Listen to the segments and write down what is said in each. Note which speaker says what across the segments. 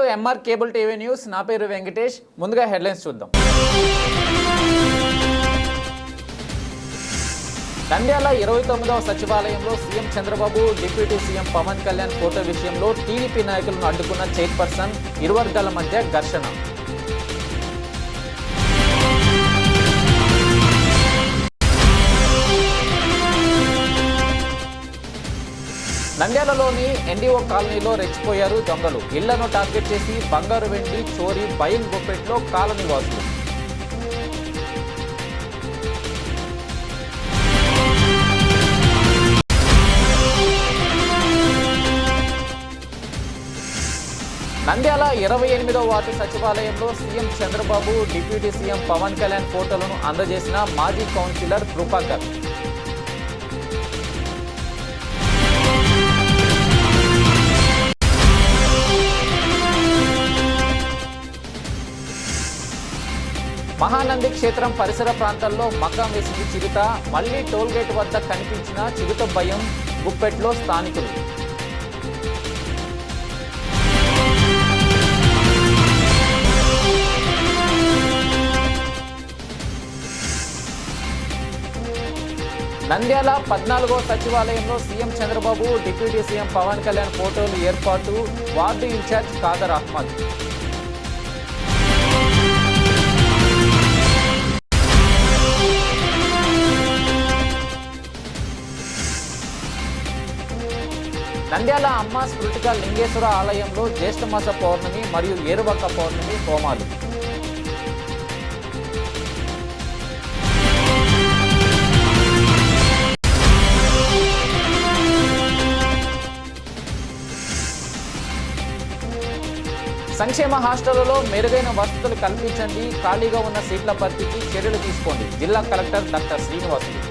Speaker 1: Welcome to MR cable TV news. నా పేరు వెంకటేష్. ముందుగా హెడ్లైన్స్ చూద్దాం. నంద్యాల 29వ సచివాలయంలో CM Chandrababu, deputy CM Pawan Kalyan photo విషయంలో టీడీపీ నాయకులను అడ్డుకున్న చైర్పర్సన్, ఇరు వర్గాల మధ్య ఘర్షణ. నంద్యాలలోని ఎన్డీఓ కాలనీలో రెచ్చిపోయారు దొంగలు. ఇళ్లను టార్గెట్ చేసి బంగారు వెండి చోరీ, భయం గుప్పెట్లో కాలనీ వాసులు. నంద్యాల 28వ వార్డు సచివాలయంలో CM Chandrababu, deputy CM Pawan Kalyan ఫోటోలను అందజేసిన మాజీ కౌన్సిలర్ కృపాకర్. మహానంది క్షేత్రం పరిసర ప్రాంతాల్లో మకాం వేసింది చిరుత. మళ్లీ టోల్గేట్ వద్ద కనిపించిన చిరుత భయం గుప్పెట్లో స్థానికులు. నంద్యాల 14వ సచివాలయంలో CM Chandrababu, deputy CM Pawan Kalyan ఫోటోలు ఏర్పాటు. Ward incharge Khader Ahmed. నంద్యాల అమ్మ స్మృతిక లింగేశ్వర ఆలయంలో జ్యేష్ఠమాస పౌర్ణమి మరియు ఏరువక్క పౌర్ణమి హోమాలు. సంక్షేమ హాస్టళ్లలో మెరుగైన వసతులు కల్పించండి, ఖాళీగా ఉన్న సీట్ల భర్తీకి చర్యలు తీసుకోండి. జిల్లా collector doctor Srinivasulu.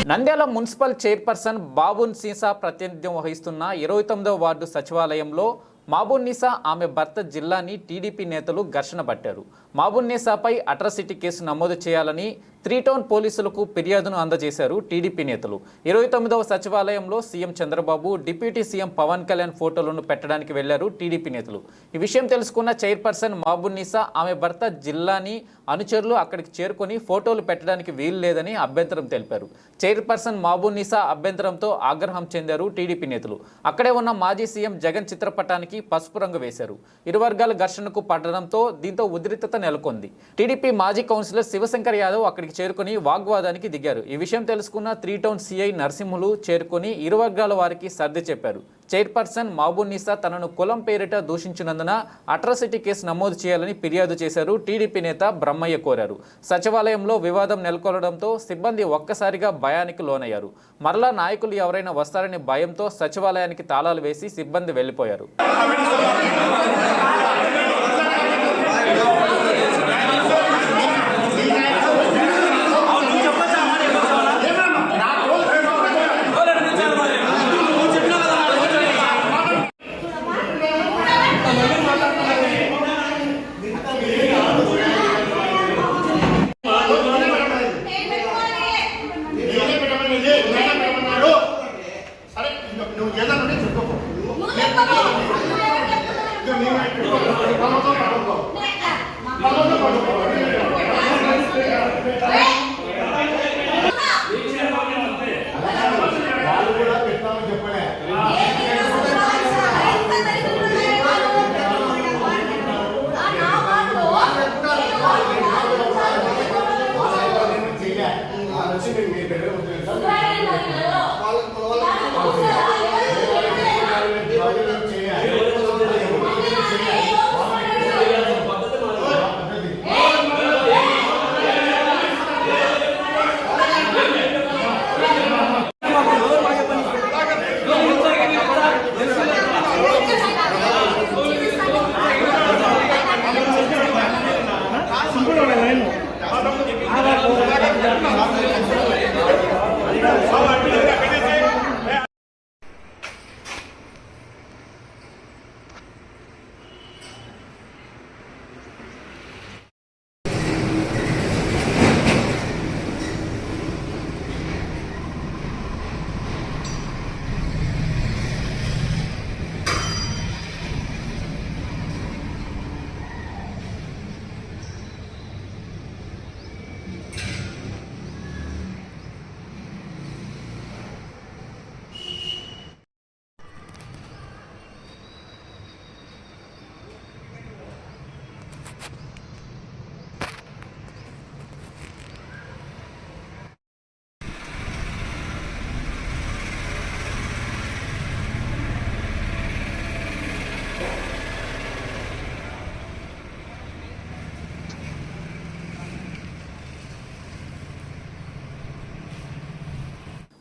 Speaker 1: Nandyal municipal chairperson Babunnisa ప్రాతినిధ్యం వహిస్తున్న 29వ వార్డు సచివాలయంలో బాబున్నీసా, ఆమె భర్త జిల్లాని టీడీపీ నేతలు ఘర్షణ పట్టారు. బాబున్నీసాపై అట్రాసిటీ కేసు నమోదు చేయాలని 3 టౌన్ పోలీసులకు ఫిర్యాదును అందజేశారు టీడీపీ నేతలు. 29వ సచివాలయంలో CM Chandrababu, deputy CM Pawan Kalyan ఫోటోలను పెట్టడానికి వెళ్లారు టీడీపీ నేతలు. ఈ విషయం తెలుసుకున్న చైర్పర్సన్ బాబున్నీసా, ఆమె భర్త జిల్లాని అనుచరులు అక్కడికి చేరుకొని ఫోటోలు పెట్టడానికి వీలు లేదని అభ్యంతరం తెలిపారు. చైర్పర్సన్ బాబున్నీసా అభ్యంతరంతో ఆగ్రహం చెందారు టీడీపీ నేతలు. అక్కడే ఉన్న మాజీ సీఎం జగన్ చిత్రపటానికి పసుపు రంగు వేశారు. ఇరు వర్గాల ఘర్షణకు పడడంతో దీంతో ఉద్రిక్తత నెలకొంది. టీడీపీ మాజీ కౌన్సిలర్ శివశంకర్ యాదవ్ అక్కడికి చేరుకుని వాగ్వాదానికి దిగారు. ఈ విషయం తెలుసుకున్న 3 టౌన్ సిఐ నరసింహులు చేరుకుని ఇరు వర్గాల వారికి సర్ది చెప్పారు. చైర్పర్సన్ బాబున్నీసా తనను కులం పేరిట దూషించినందున అట్రాసిటీ కేసు నమోదు చేయాలని ఫిర్యాదు చేశారు. టీడీపీ నేత బ్రహ్మయ్య కోరారు. సచివాలయంలో వివాదం నెలకొనడంతో సిబ్బంది ఒక్కసారిగా భయానికి లోనయ్యారు. మరలా నాయకులు ఎవరైనా వస్తారనే భయంతో సచివాలయానికి తాళాలు వేసి సిబ్బంది వెళ్లిపోయారు.
Speaker 2: నువ్వు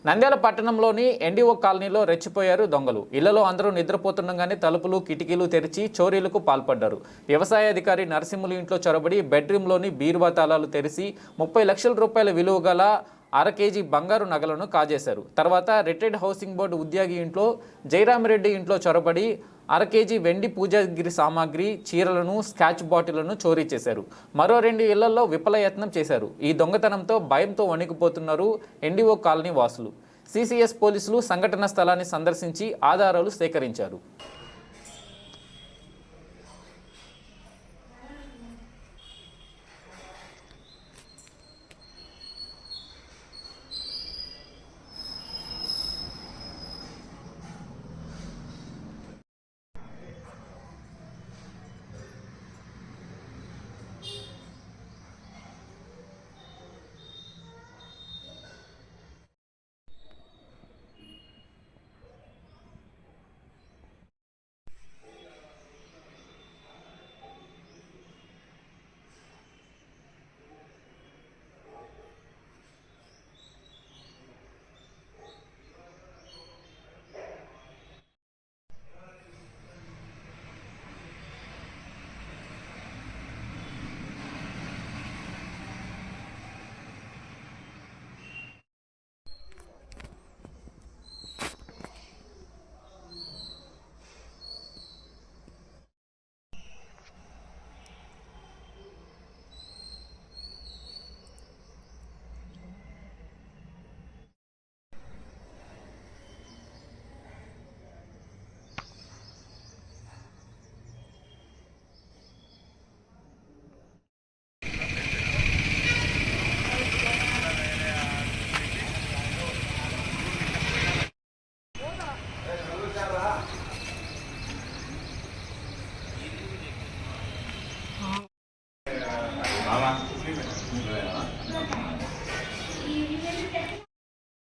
Speaker 1: నంద్యాల పట్టణంలోని ఎన్డీఓ కాలనీలో రెచ్చిపోయారు దొంగలు. ఇళ్లలో అందరూ నిద్రపోతుండగానే తలుపులు కిటికీలు తెరిచి చోరీలకు పాల్పడ్డారు. వ్యవసాయ అధికారి నరసింహులు ఇంట్లో చొరబడి బెడ్రూమ్లోని బీరువా తాళాలు తెరిచి 30 లక్షల రూపాయల విలువ గల 1/2 కేజీ బంగారు నగలను కాజేశారు. తర్వాత రిటైర్డ్ హౌసింగ్ బోర్డు ఉద్యోగి ఇంట్లో జయరామిరెడ్డి ఇంట్లో చొరబడి 1/2 కేజీ వెండి పూజాగిరి సామాగ్రి, చీరలను, స్కాచ్ బాటిళ్లను చోరీ చేశారు. మరో 2 ఇళ్లలో విఫలయత్నం చేశారు. ఈ దొంగతనంతో భయంతో వణికిపోతున్నారు ఎన్డీఓ కాలనీ వాసులు. సిసిఎస్ పోలీసులు సంఘటన స్థలాన్ని సందర్శించి ఆధారాలు సేకరించారు.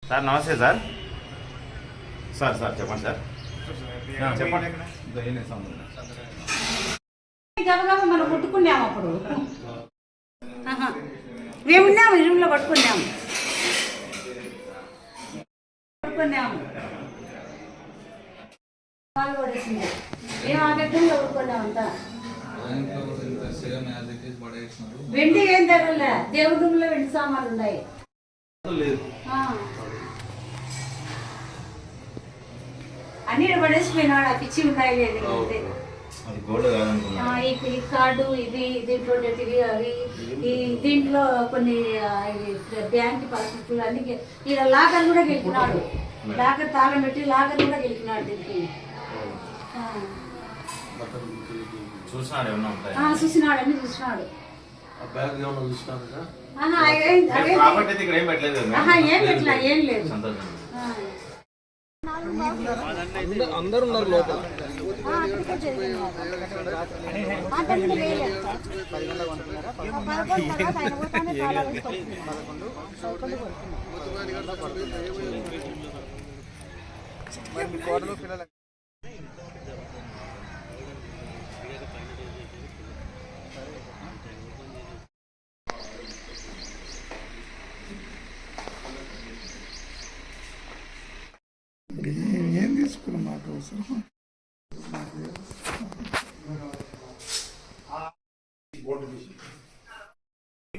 Speaker 2: సార్ నమస్తే సార్. సార్ సార్ చెప్పండి సార్. చెప్పండి.
Speaker 3: గబగబా మనం కొట్టుకున్నాము. అప్పుడు మేమున్నాము, ఇరువులో పట్టుకున్నాము. పాలు పడేసింది. మేము ఆ గడ్డంలో పడుకున్నామంతా. వెండి ఏం తగలే, దేవుడి రూమ్లో వెండి సామాన్లు ఉన్నాయి. అన్ని పడేసిపోయినాడు. ఆ పిచ్చి ఉన్నాయి లేదు. ఈ కార్డు ఇది దీంట్లో అవి ఈ దీంట్లో కొన్ని బ్యాంక్ పాస్బుక్లు అన్ని ఇలా లాకర్ కూడా గెలిపినాడు. లాకర్ తాళం పెట్టి లాకర్ కూడా గెలిపినాడు. దీనికి చూసినాడు, అన్ని చూసినాడు. ఏం పెట్టలే, ఏం లేదు.
Speaker 4: అందరూ ఉన్నారు లోపల. ఏం తీసుకున్నాం మాకు అవసరం.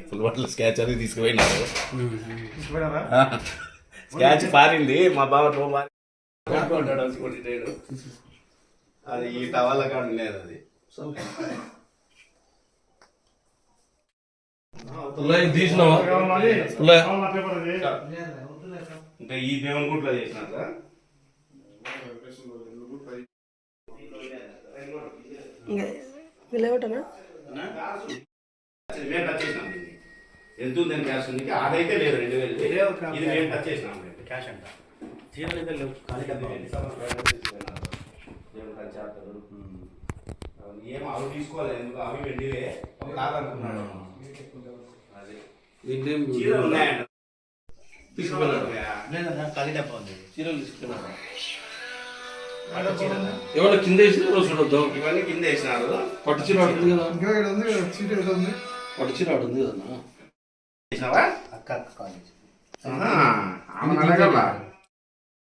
Speaker 2: ఫుల్ బాటిల్ స్కాచ్ అది తీసుకుపోయినారు. స్కాచ్ పారింది. మా బావ అది ఈ టవల్ కాదు లేదు. అది అంటే ఈ దేవుని గుట్లో చేసిన సార్. మేము టచ్ చేసినాం. ఎంత ఉందని క్యాష్ ఉంది. అదైతే లేదు 2000. ఇది మేము టచ్ చేసినాం. క్యాష్ అంట చీరలు అయితే లేవు. ఏమో అవి తీసుకోవాలి. ఎందుకు అవి వెండివే కాదనుకున్నాడు. అదే చీరలు ఉన్నాయంట.
Speaker 4: ఎవరు కింద వేసినారో చూడొద్దాం.
Speaker 2: ఇవన్నీ కింద వేసినారు.
Speaker 4: పట్టు చీర ఆడుతుంది కదా. పట్టు చీర ఆడుతుంది కదా.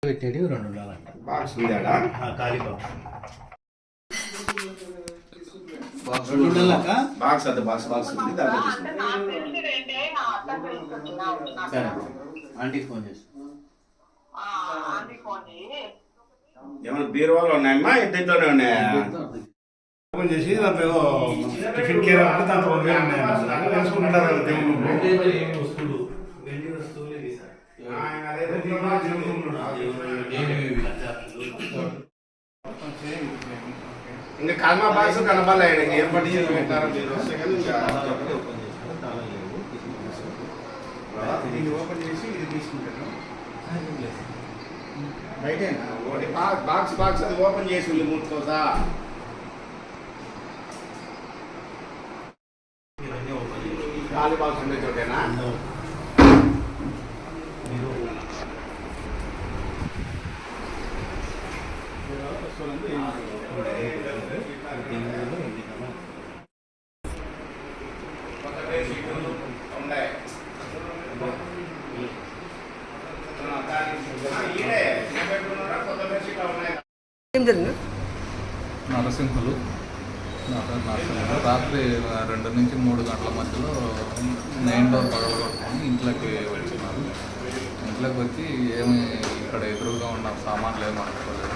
Speaker 5: పెట్టేటివి 2 ఉండాలంట.
Speaker 2: బాక్స్ ఉందాడా?
Speaker 5: ఖాళీ బాక్స్ 2 ఉండాలక్క.
Speaker 2: బాక్స్ అది బాక్స్ ఉంది దాంట్లో తీసుకుంటాం.
Speaker 5: సరే ఆంటీకి ఫోన్ చేసి
Speaker 2: ఏమైనా బీరువాలో ఉన్నాయమ్మా ఇంట్లోనే ఉన్నాయా?
Speaker 4: ఓపెన్ చేసి దాంట్లో టిఫిన్ కేర్ అంటే దాంట్లో 1000 ఉన్నాయి వేసుకుంటారు కదా దేవుళ్ళు.
Speaker 2: ఇంకా కల్మా బాక్స్ కనపాలి ఏర్పాటు చేసి పెట్టారా మీరు వస్తే కానీ ఇంకా
Speaker 4: దీన్ని ఓపెన్ చేసి ఇది తీసుకుంటాను.
Speaker 2: ఒకటి బాక్స్ అది ఓపెన్ చేసి ఉంది మూడుకోసా ఖాళీ బాక్స్ ఉండే చోటేనా?
Speaker 6: నరసింహులు రాత్రి 2 నుంచి 3 గంటల మధ్యలో మెయిన్ డోర్ పగలగొట్టుకొని ఇంట్లోకి వచ్చినారు. ఇంట్లోకి వచ్చి ఏమి ఇక్కడ ఎదురుగా ఉన్న సామాన్లు ఏమి అనుకోలేదు.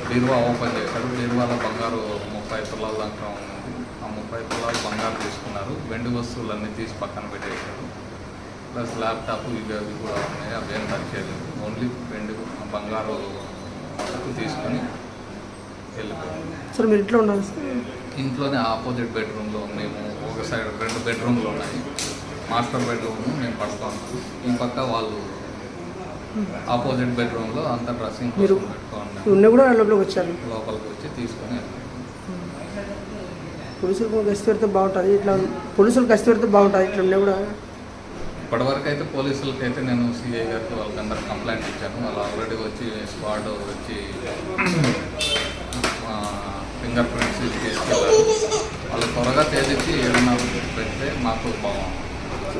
Speaker 6: బీరువా ఓపెన్ చేశారు. బీరువాలో బంగారు 30 తులాల దాకా ఉంది. ఆ 30 తులాలు బంగారు తీసుకున్నారు. వెండి వస్తువులన్నీ తీసి పక్కన పెట్టేశారు. ప్లస్ ల్యాప్టాప్ ఇవి అవి కూడా ఉన్నాయి. అవి ఏం టచ్ చేయలేదు. ఓన్లీ వెండి బంగారు మొదలు తీసుకొని వెళ్ళిపోయాము.
Speaker 7: సార్ మీరు ఇంట్లో ఉన్నారు సార్?
Speaker 6: ఇంట్లోనే ఆపోజిట్ బెడ్రూమ్లో మేము ఒక సైడ్ 2 బెడ్రూమ్లు ఉన్నాయి. మాస్టర్ బెడ్రూమ్ మేము పడుతున్నాము. ఈ పక్క వాళ్ళు ఆపోజిట్ బెడ్రూమ్లో అంతా డ్రెస్సింగ్
Speaker 7: మీరు
Speaker 6: పెట్టుకోండి
Speaker 7: ఉన్న కూడా లోపలికి వచ్చారు.
Speaker 6: లోపలికి వచ్చి తీసుకొని వెళ్ళిపోయాము.
Speaker 7: పోలీసులకు గస్తీ పెడితే బాగుంటుంది. ఇట్లా పోలీసులు గస్తీ పెడితే బాగుంటుంది. ఇట్లా ఉన్నా కూడా
Speaker 6: ఇప్పటివరకు అయితే పోలీసులకైతే నేను సిఐ గారికి వాళ్ళకందరూ కంప్లైంట్ ఇచ్చాను. వాళ్ళు ఆల్రెడీ వచ్చి స్క్వాడ్ వచ్చి ఫింగర్ ప్రింట్స్ తీసుకెళ్ళారు. వాళ్ళు త్వరగా తేలిచ్చి ఏదైనా పెడితే మాకు బాగుంది.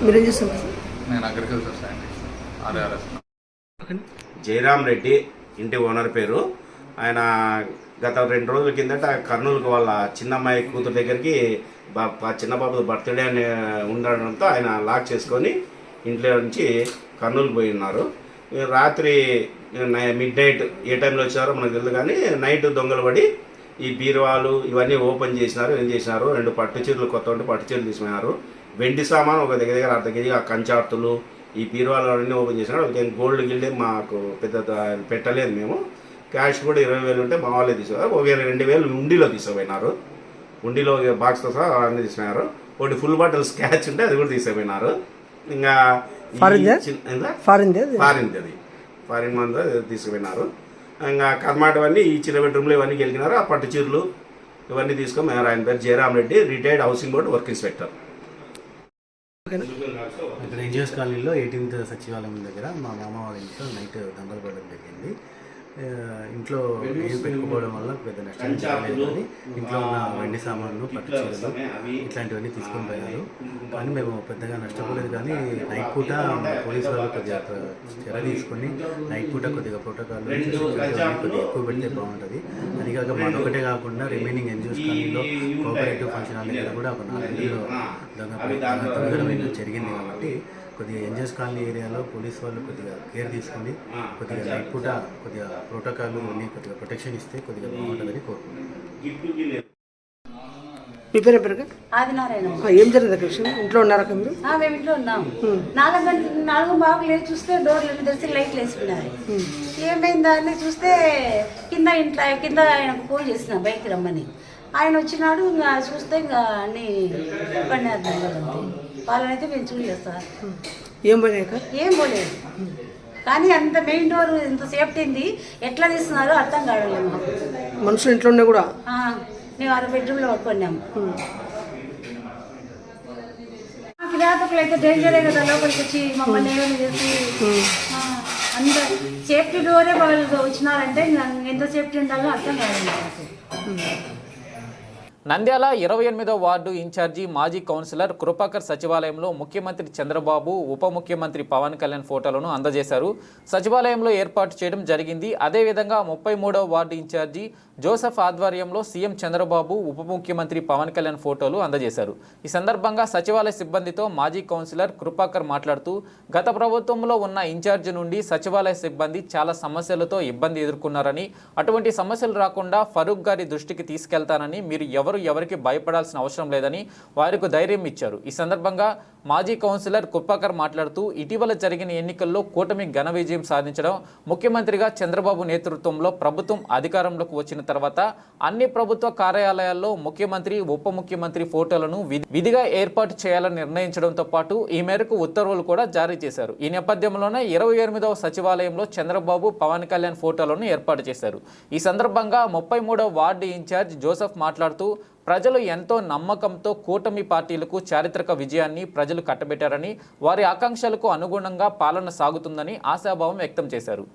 Speaker 7: మీరేం చేస్తున్నారు సార్?
Speaker 6: నేను agriculture scientist RRS.
Speaker 2: Jayaram Reddy ఇంటి ఓనర్ పేరు. ఆయన గత 2 రోజుల కిందట కర్నూలుకు వాళ్ళ చిన్నమ్మాయి కూతురు దగ్గరికి చిన్న బాబు బర్త్డే అని ఉండడంతో ఆయన లాక్ చేసుకొని ఇంట్లో నుంచి కర్నూలుకు పోయి ఉన్నారు. రాత్రి మిడ్ నైట్ ఏ టైంలో వచ్చారో మనకు తెలియదు కానీ నైట్ దొంగలు పడి ఈ బీరువాలు ఇవన్నీ ఓపెన్ చేసినారు. ఏం చేసినారు, 2 పట్టు చీరలు కొత్త పట్టు చీరలు తీసుకున్నారు. వెండి సామాన్ ఒక దగ్గర 1/2 కేజీ ఆ కంచార్తులు ఈ బీరువాలు అన్నీ ఓపెన్ చేసినారు. గోల్డ్ గిల్డ్ మాకు పెద్ద పెట్టలేదు. మేము క్యాష్ కూడా 20,000 ఉంటే మా వాళ్ళే తీసుకున్నారు. 2,000 ఉండిలో తీసుకుపోయినారు. ఉండిలో బాక్స్తో సహా అన్నీ తీసుకున్నారు. ఒకటి ఫుల్ బాటిల్ స్కాచ్ ఉంటే అది కూడా తీసుకుపోయినారు. ఇంకా ఫారిన్ మంది తీసుకుపోయినారు. ఇంకా కర్మాటవన్నీ ఈ చిన్న బెడ్రూమ్లో ఇవన్నీ గెలిగినారు. ఆ పట్టు చీరలు ఇవన్నీ తీసుకొని ఆయన పేరు Jayaram Reddy, retired housing board work inspector.
Speaker 5: ఇక్కడ ఎన్జిఓస్ కాలనీలో 18th సచివాలయం దగ్గర మా మామ వాళ్ళ ఇంట్లో నైట్ దొంగలు పడడం జరిగింది. ఇంట్లో ఏం పెట్టుకోవడం వల్ల పెద్ద నష్టం జరగలేదు. కానీ ఇంట్లో ఉన్న వెండి సామాన్లు పట్టు చీరలు ఇట్లాంటివన్నీ తీసుకొని పోయారు. కానీ మేము పెద్దగా నష్టపోలేదు. కానీ నైట్ పూట పోలీసు వాళ్ళు కొద్దిగా చర్య తీసుకొని నైట్ పూట కొద్దిగా ప్రోటోకాల్ కొద్దిగా ఎక్కువ పెడితే బాగుంటుంది. అదికాక మాదొకటే కాకుండా రిమైనింగ్ ఎన్జిఓస్ కాలనీలో కోఆపరేటివ్ ఫంక్షన్ హాల్ దగ్గర కూడా ఒక 4 ఇళ్ళు దొంగతనం జరిగింది. కాబట్టి కొద్దిగా ఎన్జిఓస్ కాలనీ ఏరియాలో పోలీసు వాళ్ళు కొద్దిగా కేర్ తీసుకొని కొద్దిగా నైట్ పూట కొద్దిగా ప్రోటోకాల్ అన్నీ కొద్దిగా ప్రొటెక్షన్ ఇస్తే కొద్దిగా బాగుంటుందని కోరుకుంటున్నాను.
Speaker 7: మీ పేరు ఎప్పటికా?
Speaker 3: ఆదినారాయణ.
Speaker 7: ఏం జరిగింది అక్కడ విషయం? ఇంట్లో ఉన్నారా మీరు?
Speaker 3: మేము ఇంట్లో ఉన్నాం. 4 బాబులు లేచి చూస్తే డోర్లు తెరిచి లైట్లు వేసుకున్నారు. ఏమైందా అని చూస్తే కింద ఆయనకు ఫోన్ చేసిన బయటికి రమ్మని. ఆయన వచ్చినాడు. ఇంకా చూస్తే ఇంకా అన్ని పడినారు. వాళ్ళనైతే మేము చూడలేదు సార్.
Speaker 7: ఏం పోయినాక
Speaker 3: ఏం పోలేదు. కానీ అంత మెయిన్ డోర్ ఇంత సేఫ్టీ ఉంది. ఎట్లా తీస్తున్నారో అర్థం కావట్లేదు మాకు.
Speaker 7: మనుషులు ఇంట్లో ఉన్నా కూడా
Speaker 3: మేము 6 బెడ్రూమ్లో పడుకున్నాము. కిరాతకులు అయితే డేంజరే కదా, లోపలికి వచ్చి మమ్మల్ని ఏమైనా చేసి అంత సేఫ్టీ డోరే వాళ్ళు వచ్చినారంటే ఎంత సేఫ్టీ ఉండాలో అర్థం కావాలి.
Speaker 1: నంద్యాల 28వ వార్డు ఇన్ఛార్జి మాజీ కౌన్సిలర్ కృపాకర్ సచివాలయంలో ముఖ్యమంత్రి చంద్రబాబు ఉప ముఖ్యమంత్రి పవన్ కళ్యాణ్ ఫోటోలను అందజేశారు. సచివాలయంలో ఏర్పాటు చేయడం జరిగింది. అదేవిధంగా 33వ వార్డు ఇన్ఛార్జి జోసెఫ్ ఆధ్వర్యంలో సీఎం చంద్రబాబు ఉప ముఖ్యమంత్రి పవన్ కళ్యాణ్ ఫోటోలు అందజేశారు. ఈ సందర్భంగా సచివాలయ సిబ్బందితో మాజీ కౌన్సిలర్ కృపాకర్ మాట్లాడుతూ గత ప్రభుత్వంలో ఉన్న ఇన్ఛార్జి నుండి సచివాలయ సిబ్బంది చాలా సమస్యలతో ఇబ్బంది ఎదుర్కొన్నారని, అటువంటి సమస్యలు రాకుండా ఫరూక్ గారి దృష్టికి తీసుకెళ్తానని, మీరు ఎవరికి భయపడాల్సిన అవసరం లేదని వారికి ధైర్యం ఇచ్చారు. ఈ సందర్భంగా మాజీ కౌన్సిలర్ కృపాకర్ మాట్లాడుతూ ఇటీవల జరిగిన ఎన్నికల్లో కూటమి ఘన విజయం సాధించడం, ముఖ్యమంత్రిగా చంద్రబాబు నేతృత్వంలో ప్రభుత్వం అధికారంలోకి వచ్చిన తర్వాత అన్ని ప్రభుత్వ కార్యాలయాల్లో ముఖ్యమంత్రి ఉప ముఖ్యమంత్రి ఫోటోలను విధిగా ఏర్పాటు చేయాలని నిర్ణయించడంతో పాటు ఈ మేరకు ఉత్తర్వులు కూడా జారీ చేశారు. ఈ నేపథ్యంలోనే 28వ సచివాలయంలో చంద్రబాబు పవన్ కళ్యాణ్ ఫోటోలను ఏర్పాటు చేశారు. ఈ సందర్భంగా 33వ వార్డు ఇన్ఛార్జ్ జోసెఫ్ మాట్లాడుతూ ప్రజలు ఎంతో నమ్మకంతో కూటమి పార్టీలకు చారిత్రక విజయాన్ని ప్రజలు కట్టబెట్టారని, వారి ఆకాంక్షలకు అనుగుణంగా పాలన సాగుతుందని ఆశాభావం వ్యక్తం చేశారు.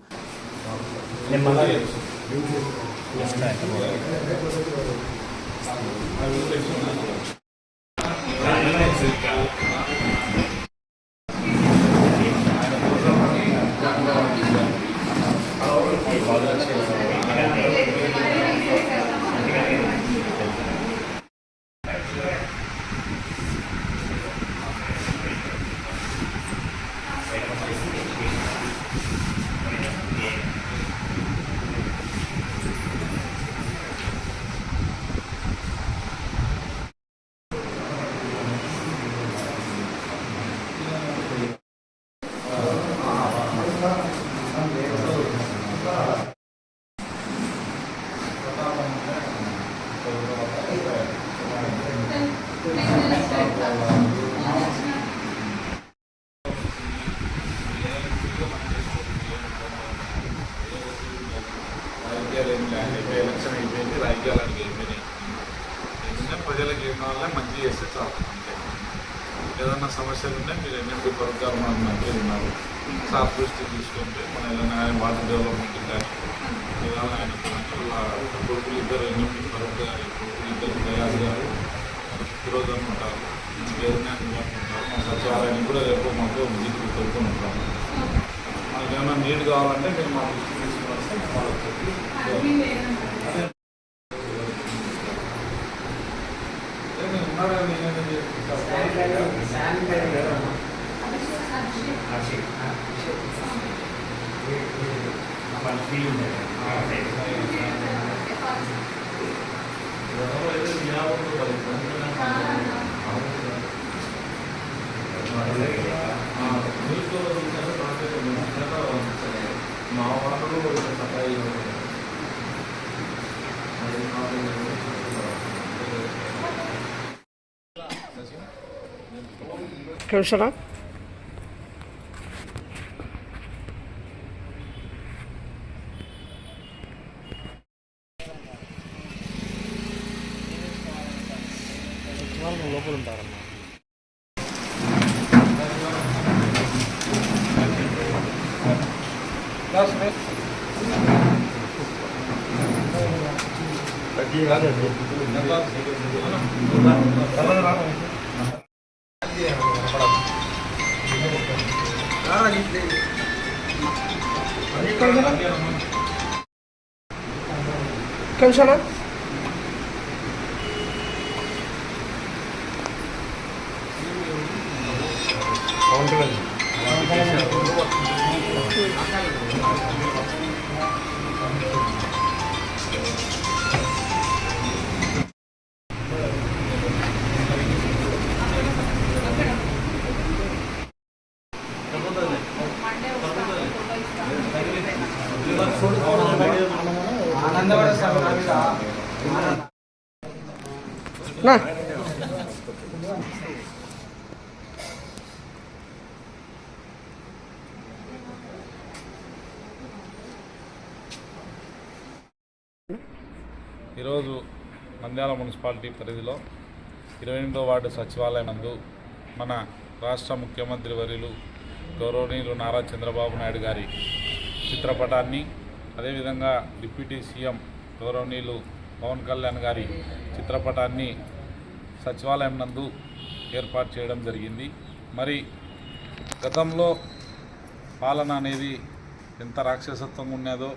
Speaker 8: ఎలక్షన్ అయిపోయింది, రాజకీయాలకి అయిపోయినాయి. ప్రజలకు ఏం కావాలో మంచి చేస్తే చాలు, అంతే. ఏదన్నా సమస్యలు ఉంటే మీరు ఎన్నింటి కొరకు మనకు మంచిగా ఉన్నారు, సాఫ్ దృష్టి తీసుకుంటే మన ఏదైనా వాటర్ డెవలప్మెంట్ కానీ ఏదైనా ఆయన కొడుకులు ఇద్దరు ఎన్నింటి కొరకు గారు కొడుకులు ఇద్దరు దయాలు గారు ఈరోజు ఉంటారు, ఏదైనా ఉంటారు. మా సచివాలయాన్ని కూడా రేపు మాకు విజిట్లు కొడుకుని ఉంటాము. మనకి ఏమైనా నీడ్ కావాలంటే మీరు మా దృష్టి తీసుకుని వస్తే వాళ్ళకి మా వాళ్ళు సఫాయి
Speaker 7: కమిషనా లోపల ఉంటారమ్మా. కమిషనా నా
Speaker 8: ఈరోజు నంద్యాల మున్సిపాలిటీ పరిధిలో 28వ వార్డు సచివాలయం నందు మన రాష్ట్ర ముఖ్యమంత్రి వర్యులు గౌరవనీయులు నారా చంద్రబాబు నాయుడు గారి చిత్రపటాన్ని, అదేవిధంగా డిప్యూటీ సీఎం గౌరవనీయులు పవన్ కళ్యాణ్ గారి చిత్రపటాన్ని సచివాలయం నందు ఏర్పాటు చేయడం జరిగింది. మరి గతంలో పాలన అనేది ఎంత రాక్షసత్వంగా ఉన్నదో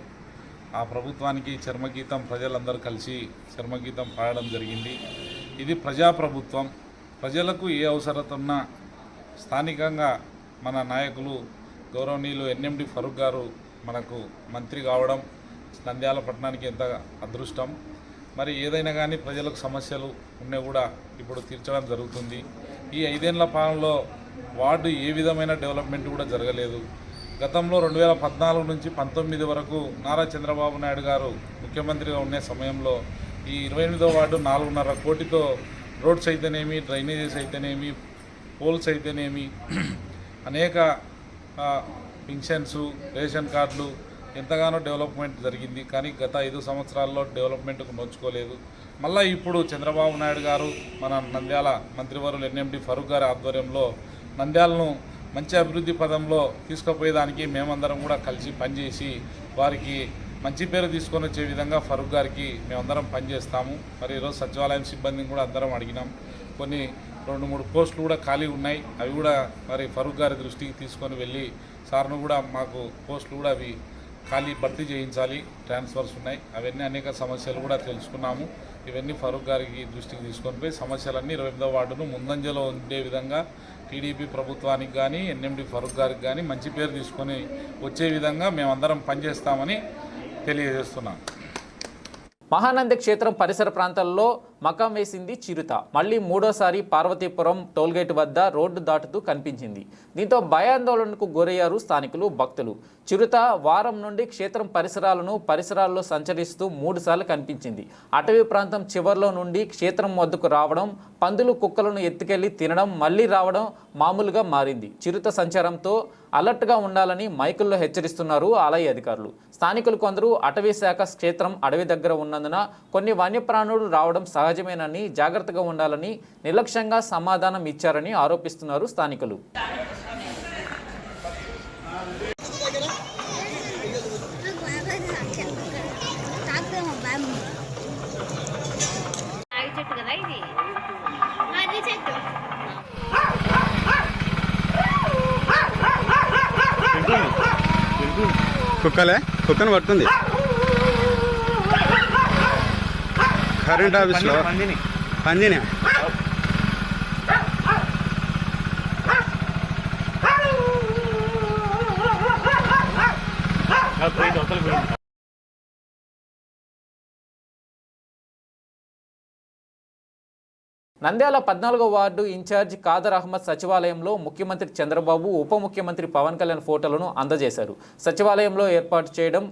Speaker 8: ఆ ప్రభుత్వానికి చర్మగీతం ప్రజలందరూ కలిసి చర్మగీతం పాడడం జరిగింది. ఇది ప్రజాప్రభుత్వం. ప్రజలకు ఏ అవసరత ఉన్నా స్థానికంగా మన నాయకులు గౌరవనీయులు ఎన్ఎండి ఫరూక్ గారు మనకు మంత్రి కావడం నంద్యాల పట్టణానికి ఎంత అదృష్టం. మరి ఏదైనా కానీ ప్రజలకు సమస్యలు ఉన్నా కూడా ఇప్పుడు తీర్చడం జరుగుతుంది. ఈ 5 ఏళ్ల పాలనలో వార్డు ఏ విధమైన డెవలప్మెంట్ కూడా జరగలేదు. గతంలో 2014 నుంచి 19 వరకు నారా చంద్రబాబు నాయుడు గారు ముఖ్యమంత్రిగా ఉండే సమయంలో ఈ 28వ వార్డు 4.5 కోటితో రోడ్స్ అయితేనేమి, డ్రైనేజెస్ అయితేనేమి, పోల్స్ అయితేనేమి, అనేక పింఛన్స్, రేషన్ కార్డులు ఎంతగానో డెవలప్మెంట్ జరిగింది. కానీ గత 5 సంవత్సరాల్లో డెవలప్మెంట్కు నోచుకోలేదు. మళ్ళీ ఇప్పుడు చంద్రబాబు నాయుడు గారు మన నంద్యాల మంత్రివర్యులు ఎన్ఎండి ఫరూక్ గారి ఆధ్వర్యంలో నంద్యాలను మంచి అభివృద్ధి పదంలో తీసుకుపోయేదానికి మేమందరం కూడా కలిసి పనిచేసి వారికి మంచి పేరు తీసుకొని వచ్చే విధంగా ఫరూక్ గారికి మేమందరం పనిచేస్తాము. మరి ఈరోజు సచివాలయం సిబ్బందిని కూడా అందరం అడిగినాం. కొన్ని 2-3 పోస్టులు కూడా ఖాళీ ఉన్నాయి. అవి కూడా మరి ఫరూక్ గారి దృష్టికి తీసుకొని వెళ్ళి సార్ను కూడా మాకు పోస్టులు కూడా అవి ఖాళీ భర్తీ చేయించాలి, ట్రాన్స్ఫర్స్ ఉన్నాయి, అవన్నీ అనేక సమస్యలు కూడా తెలుసుకున్నాము. ఇవన్నీ ఫరూక్ గారికి దృష్టికి తీసుకొని పోయి సమస్యలన్నీ 28వ వార్డును ముందంజలో ఉండే విధంగా టీడీపీ ప్రభుత్వానికి కానీ ఎన్ఎండి ఫరూక్ గారికి కానీ మంచి పేరు తీసుకొని వచ్చే విధంగా మేమందరం పనిచేస్తామని తెలియజేస్తున్నాం.
Speaker 1: మహానంది క్షేత్రం పరిసర ప్రాంతాల్లో మకాం వేసింది చిరుత. మళ్ళీ 3వసారి పార్వతీపురం టోల్గేట్ వద్ద రోడ్డు దాటుతూ కనిపించింది. దీంతో భయాందోళనకు గురయ్యారు స్థానికులు, భక్తులు. చిరుత వారం నుండి క్షేత్రం పరిసరాల్లో సంచరిస్తూ 3 సార్లు కనిపించింది. అటవీ ప్రాంతం చివర్లో నుండి క్షేత్రం వద్దకు రావడం, పందులు కుక్కలను ఎత్తుకెళ్లి తినడం, మళ్లీ రావడం మామూలుగా మారింది. చిరుత సంచారంతో అలర్ట్గా ఉండాలని మైకుల్లో హెచ్చరిస్తున్నారు ఆలయ అధికారులు. స్థానికులు కొందరు అటవీ శాఖ క్షేత్రం అడవి దగ్గర ఉన్నందున కొన్ని వన్యప్రాణులు రావడం సహజమేనని, జాగ్రత్తగా ఉండాలని నిర్లక్ష్యంగా సమాధానం ఇచ్చారని ఆరోపిస్తున్నారు స్థానికులు.
Speaker 9: కుక్కను పడుతుంది. కరెంట్ ఆఫీస్లో పందిని
Speaker 1: నంద్యాల 14వ వార్డు ఇన్ఛార్జ్ ఖాదర్ అహ్మద్ సచివాలయంలో ముఖ్యమంత్రి చంద్రబాబు, ఉప ముఖ్యమంత్రి పవన్ కళ్యాణ్ ఫోటోలను అందజేశారు. సచివాలయంలో ఏర్పాటు చేయడం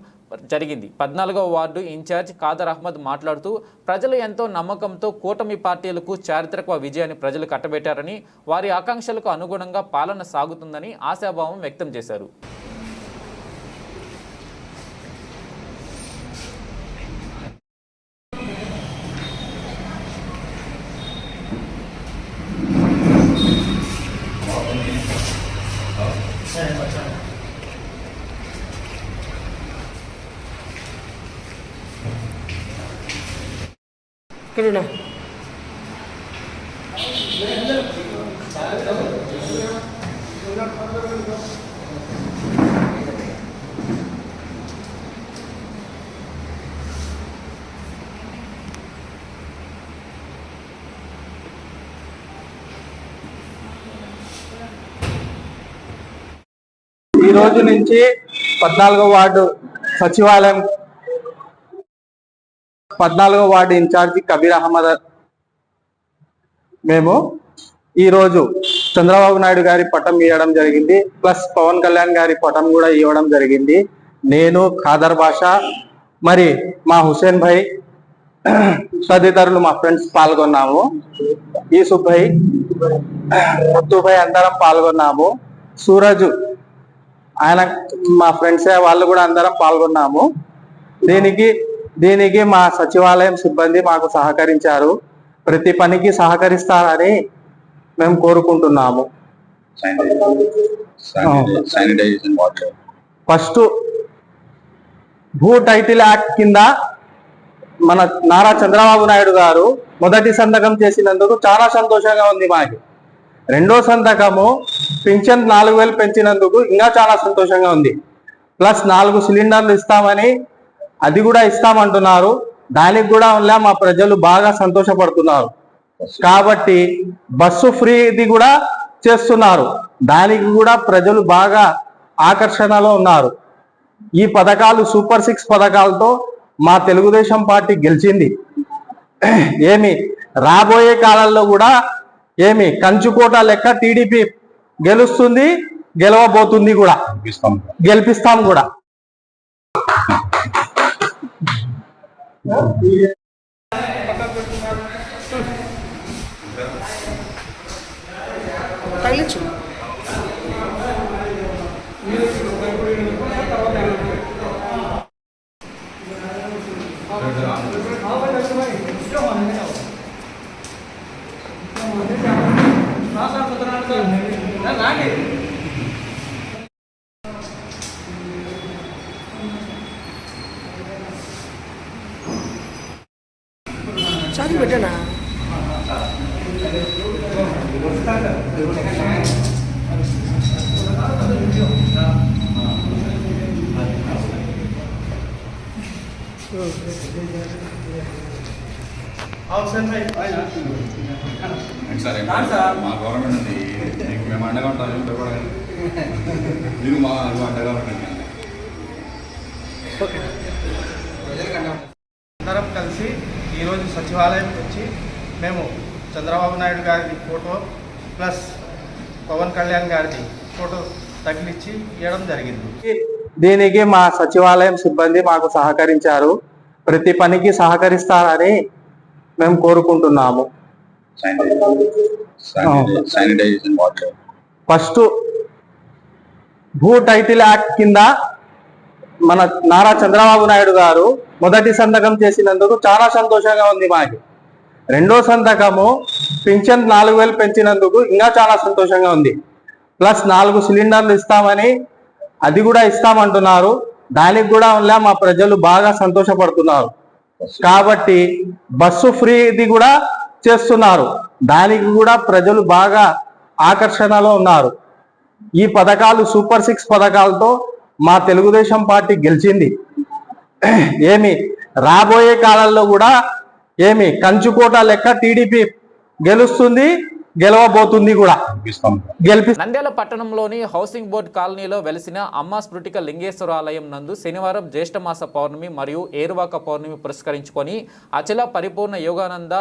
Speaker 1: జరిగింది. 14వ వార్డు ఇన్ఛార్జ్ ఖాదర్ అహ్మద్ మాట్లాడుతూ ప్రజలు ఎంతో నమ్మకంతో కూటమి పార్టీలకు చారిత్రక విజయాన్ని ప్రజలు కట్టబెట్టారని, వారి ఆకాంక్షలకు అనుగుణంగా పాలన సాగుతుందని ఆశాభావం వ్యక్తం చేశారు.
Speaker 7: ఇక్కడ
Speaker 10: ఈ రోజు నుంచి 14వ వార్డు సచివాలయం 14వ వార్డు ఇన్ఛార్జి కబీర్ అహ్మద్ మేము ఈరోజు చంద్రబాబు నాయుడు గారి పటం ఇవ్వడం జరిగింది, ప్లస్ పవన్ కళ్యాణ్ గారి పటం కూడా ఇవ్వడం జరిగింది. నేను ఖాదర్ బాషా, మరి మా హుసేన్ భాయ్ తదితరులు మా ఫ్రెండ్స్ పాల్గొన్నాము. యూసుఫ్ భాయ్, ముత్తు భాయ్ అందరం పాల్గొన్నాము. సూరజ్ ఆయన మా ఫ్రెండ్సే, వాళ్ళు కూడా అందరం పాల్గొన్నాము. దీనికి మా సచివాలయం సిబ్బంది మాకు సహకరించారు. ప్రతి పనికి సహకరిస్తారని మేము కోరుకుంటున్నాము. ఫస్ట్ భూ టైటిల్ యాక్ట్ కింద మన నారా చంద్రబాబు నాయుడు గారు మొదటి సంతకం చేసినందుకు చాలా సంతోషంగా ఉంది మాకు. రెండో సంతకము పింఛన్ 4,000 పెంచినందుకు ఇంకా చాలా సంతోషంగా ఉంది. ప్లస్ 4 సిలిండర్లు ఇస్తామని అది కూడా ఇస్తామంటున్నారు. దానికి కూడా వల్ల మా ప్రజలు బాగా సంతోషపడుతున్నారు. కాబట్టి బస్సు ఫ్రీది కూడా చేస్తున్నారు. దానికి కూడా ప్రజలు బాగా ఆకర్షణలో ఉన్నారు. ఈ పథకాలు సూపర్ 6 పథకాలతో మా తెలుగుదేశం పార్టీ గెలిచింది. ఏమి రాబోయే కాలంలో కూడా ఏమి కంచుకోట లెక్క టీడీపీ గెలుస్తుంది, గెలవబోతుంది కూడా, గెలిపిస్తాం కూడా.
Speaker 7: తగిలించు. చార్జ్ పెట్టానా?
Speaker 6: మా గవర్నమెంట్ ఉంది, మేము అండగా ఉంటాం. మీరు మా అండగా ఉంటుంది.
Speaker 11: అందరం కలిసి ఈరోజు సచివాలయంకి వచ్చి మేము చంద్రబాబు నాయుడు గారి ఫోటో ప్లస్ పవన్ కళ్యాణ్ గారిది ఫోటో తగిలిచ్చి ఇవ్వడం జరిగింది.
Speaker 10: దీనికి మా సచివాలయం సిబ్బంది మాకు సహకరించారు. ప్రతి పనికి సహకరిస్తారని మేము కోరుకుంటున్నాము. ఫస్ట్ భూ టైటిల్ యాక్ట్ కింద మన నారా చంద్రబాబు నాయుడు గారు మొదటి సంతకం చేసినందుకు చాలా సంతోషంగా ఉంది మాకు. రెండో సంతకము పింఛన్ 4,000 పెంచినందుకు ఇంకా చాలా సంతోషంగా ఉంది. ప్లస్ 4 సిలిండర్లు ఇస్తామని అది కూడా ఇస్తామంటున్నారు. దానికి కూడా వల్ల మా ప్రజలు బాగా సంతోషపడుతున్నారు. కాబట్టి బస్సు ఫ్రీది కూడా చేస్తున్నారు. దానికి కూడా ప్రజలు బాగా ఆకర్షణలో ఉన్నారు. ఈ పథకాలు సూపర్ 6 పథకాలతో మా తెలుగుదేశం పార్టీ గెలిచింది. ఏమి రాబోయే కాలంలో కూడా ఏమి కంచుకోట లెక్క టీడీపీ గెలుస్తుంది, గెలవబోతుంది కూడా, గెలిపిస్తాం.
Speaker 1: నంద్యాల పట్టణంలోని హౌసింగ్ బోర్డు కాలనీలో వెలిసిన అమ్మ స్ఫృటిక లింగేశ్వర ఆలయం నందు శనివారం జ్యేష్ఠమాస పౌర్ణమి మరియు ఏరువాక పౌర్ణమి పురస్కరించుకొని అచల పరిపూర్ణ యోగానంద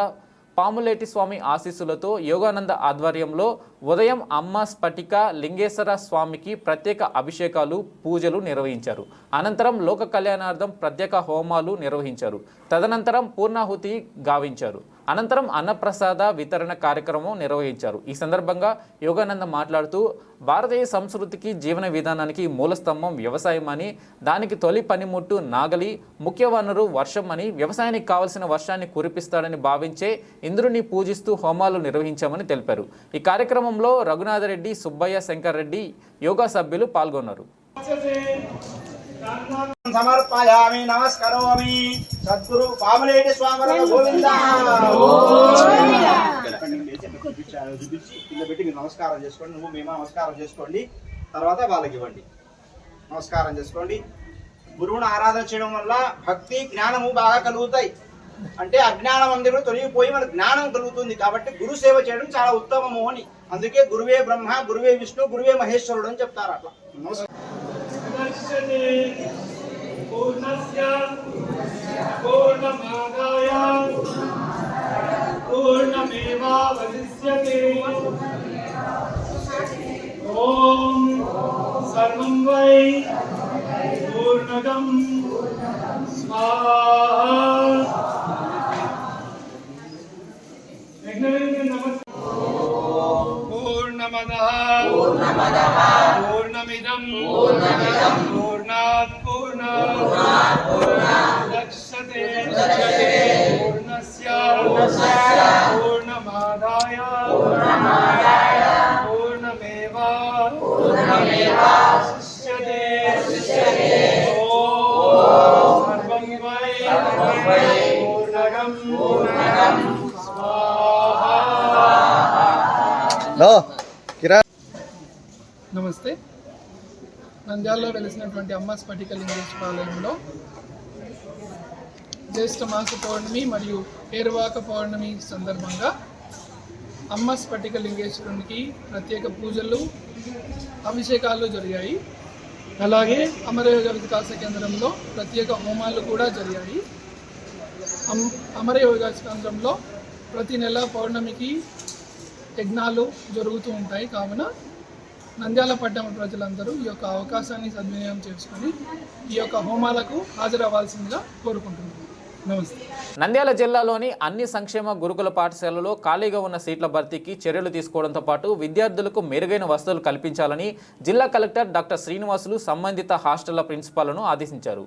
Speaker 1: పాములేటి స్వామి ఆశీస్సులతో యోగానంద ఆధ్వర్యంలో ఉదయం అమ్మ స్ఫటిక లింగేశ్వర స్వామికి ప్రత్యేక అభిషేకాలు, పూజలు నిర్వహించారు. అనంతరం లోక కళ్యాణార్థం ప్రత్యేక హోమాలు నిర్వహించారు. తదనంతరం పూర్ణాహుతి గావించారు. అనంతరం అన్నప్రసాద వితరణ కార్యక్రమం నిర్వహించారు. ఈ సందర్భంగా యోగానంద మాట్లాడుతూ భారతీయ సంస్కృతికి, జీవన విధానానికి మూలస్తంభం వ్యవసాయం అని, దానికి తొలి పనిముట్టు నాగలి, ముఖ్య వనరు వర్షం అని, వ్యవసాయానికి కావలసిన వర్షాన్ని కురిపిస్తాడని భావించే ఇంద్రుని పూజిస్తూ హోమాలు నిర్వహించామని తెలిపారు. ఈ కార్యక్రమంలో రఘునాథరెడ్డి, సుబ్బయ్య, శంకర్ రెడ్డి, యోగా సభ్యులు పాల్గొన్నారు.
Speaker 11: సమర్పయామి నమస్కరోమి సద్గురు పాములేటి స్వామి గోవింద. కింద పెట్టి మీరు నమస్కారం చేసుకోండి. నువ్వు మేము నమస్కారం చేసుకోండి. తర్వాత వాళ్ళకి ఇవ్వండి. నమస్కారం చేసుకోండి. గురువుని ఆరాధన చేయడం వల్ల భక్తి, జ్ఞానము బాగా కలుగుతాయి. అంటే అజ్ఞానం అందరూ తొలగిపోయి మన జ్ఞానం కలుగుతుంది. కాబట్టి గురు సేవ చేయడం చాలా ఉత్తమము అని. అందుకే గురువే బ్రహ్మ, గురువే విష్ణు, గురువే మహేశ్వరుడు అని చెప్తారు. అట్లా పూర్ణస్య పూర్ణమాదాయ పూర్ణమేవావశిష్యతే. ఓం సర్వం వై పూర్ణదం స్వాహా. పూర్ణమదః పూర్ణమిదం పూర్ణాత్ పూర్ణముదచ్యతే పూర్ణస్య పూర్ణమాదాయ పూర్ణమేవావశిష్యతే. ఓం సర్వం వై
Speaker 7: నమస్తే. నంద్యాలలో వెలిసినటువంటి అమ్మ స్ఫటిక లింగేశ్వర ఆలయంలో జ్యేష్ఠ మాస పౌర్ణమి మరియు ఏరువాక పౌర్ణమి సందర్భంగా అమ్మ స్ఫటిక లింగేశ్వరునికి ప్రత్యేక పూజలు అభిషేకాలు జరిగాయి. అలాగే అమరయోగ వికాస కేంద్రంలో ప్రత్యేక హోమాలు కూడా జరిగాయి. అమరయోగ కేంద్రంలో ప్రతి నెల పౌర్ణమికి యజ్ఞాలు జరుగుతూ ఉంటాయి. కావున నంద్యాల పట్టణ ప్రజలందరూ ఈ యొక్క అవకాశాన్ని సద్వినియోగం చేసుకొని ఈ యొక్క హోమాలకు హాజరవ్వాల్సిందిగా కోరుకుంటున్నాను. నమస్తే.
Speaker 1: నంద్యాల జిల్లాలోని అన్ని సంక్షేమ గురుకుల పాఠశాలలో ఖాళీగా ఉన్న సీట్ల భర్తీకి చర్యలు తీసుకోవడంతో పాటు విద్యార్థులకు మెరుగైన వసతులు కల్పించాలని జిల్లా కలెక్టర్ డాక్టర్ శ్రీనివాసులు సంబంధిత హాస్టళ్ల ప్రిన్సిపాల్ను ఆదేశించారు.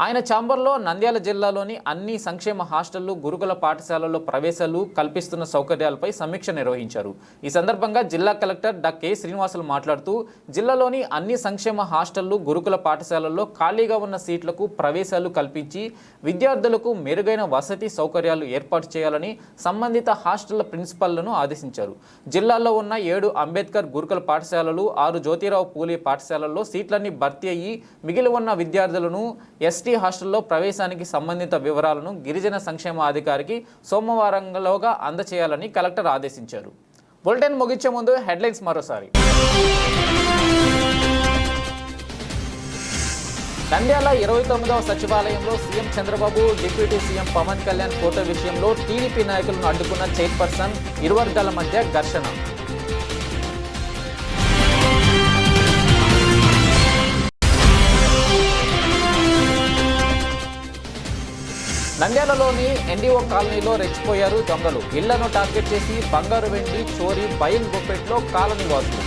Speaker 1: ఆయన ఛాంబర్లో నంద్యాల జిల్లాలోని అన్ని సంక్షేమ హాస్టళ్లు గురుకుల పాఠశాలల్లో ప్రవేశాలు కల్పిస్తున్న సౌకర్యాలపై సమీక్ష నిర్వహించారు. ఈ సందర్భంగా జిల్లా కలెక్టర్ కె శ్రీనివాసులు మాట్లాడుతూ జిల్లాలోని అన్ని సంక్షేమ హాస్టళ్లు గురుకుల పాఠశాలల్లో ఖాళీగా ఉన్న సీట్లకు ప్రవేశాలు కల్పించి విద్యార్థులకు మెరుగైన వసతి సౌకర్యాలు ఏర్పాటు చేయాలని సంబంధిత హాస్టళ్ల ప్రిన్సిపాల్లను ఆదేశించారు. జిల్లాలో ఉన్న 7 అంబేద్కర్ గురుకుల పాఠశాలలు, 6 జ్యోతిరావు పూలే పాఠశాలల్లో సీట్లన్నీ భర్తీ అయ్యి మిగిలి ఉన్న విద్యార్థులను ఎస్టీ హాస్టల్లో ప్రవేశానికి సంబంధిత వివరాలను గిరిజన సంక్షేమ అధికారికి సోమవారంలోగా అందచేయాలని కలెక్టర్ ఆదేశించారు. బులెటిన్ ముగించే ముందు హెడ్లైన్స్ మరోసారి. నంద్యాల 29వ సచివాలయంలో CM Chandrababu, deputy CM Pawan Kalyan photo విషయంలో టీడీపీ నాయకులను అడ్డుకున్న చైర్పర్సన్, ఇరు వర్గాల మధ్య ఘర్షణ. నంద్యాలలోని ఎన్డీఓ కాలనీలో రెచ్చిపోయారు దొంగలు. ఇళ్లను టార్గెట్ చేసి బంగారు వెండి చోరీ, భయం గుప్పెట్లో కాలనీ వాసులు.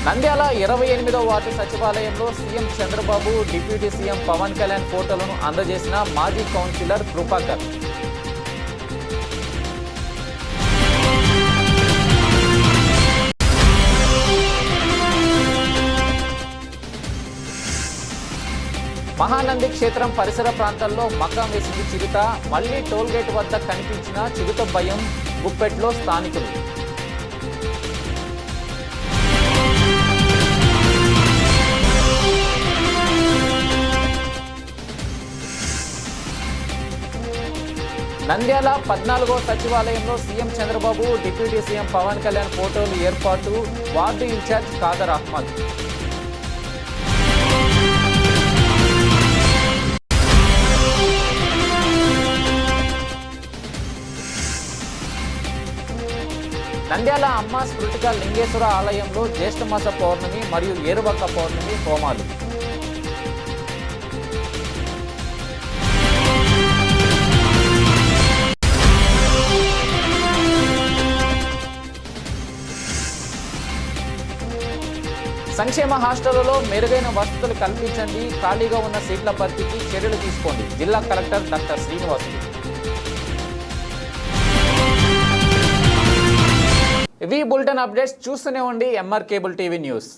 Speaker 1: నంద్యాల 28వ వార్డు సచివాలయంలో CM Chandrababu, deputy CM Pawan Kalyan ఫోటోలను అందజేసిన మాజీ కౌన్సిలర్ కృపాకర్. మహానంది క్షేత్రం పరిసర ప్రాంతాల్లో మకాం వేసింది చిరుత. మళ్లీ టోల్గేట్ వద్ద కనిపించిన చిరుత భయం గుప్పెట్లో స్థానికులు. నంద్యాల 14వ సచివాలయంలో CM Chandrababu, deputy CM Pawan Kalyan ఫోటోలు ఏర్పాటు. Ward incharge Khader Ahmed. నంద్యాల అమ్మ స్ఫటిక లింగేశ్వర ఆలయంలో జ్యేష్ఠమాస పౌర్ణమి మరియు ఏరువాక పౌర్ణమి హోమాలు. సంక్షేమ హాస్టళ్లలో మెరుగైన వసతులు కల్పించండి, ఖాళీగా ఉన్న సీట్ల భర్తీకి చర్యలు తీసుకోండి. జిల్లా కలెక్టర్ డాక్టర్ శ్రీనివాసులు. ఇవి బులెటిన్ అప్డేట్స్. చూస్తూనే ఉండి ఎంఆర్ కేబుల్ టీవీ న్యూస్.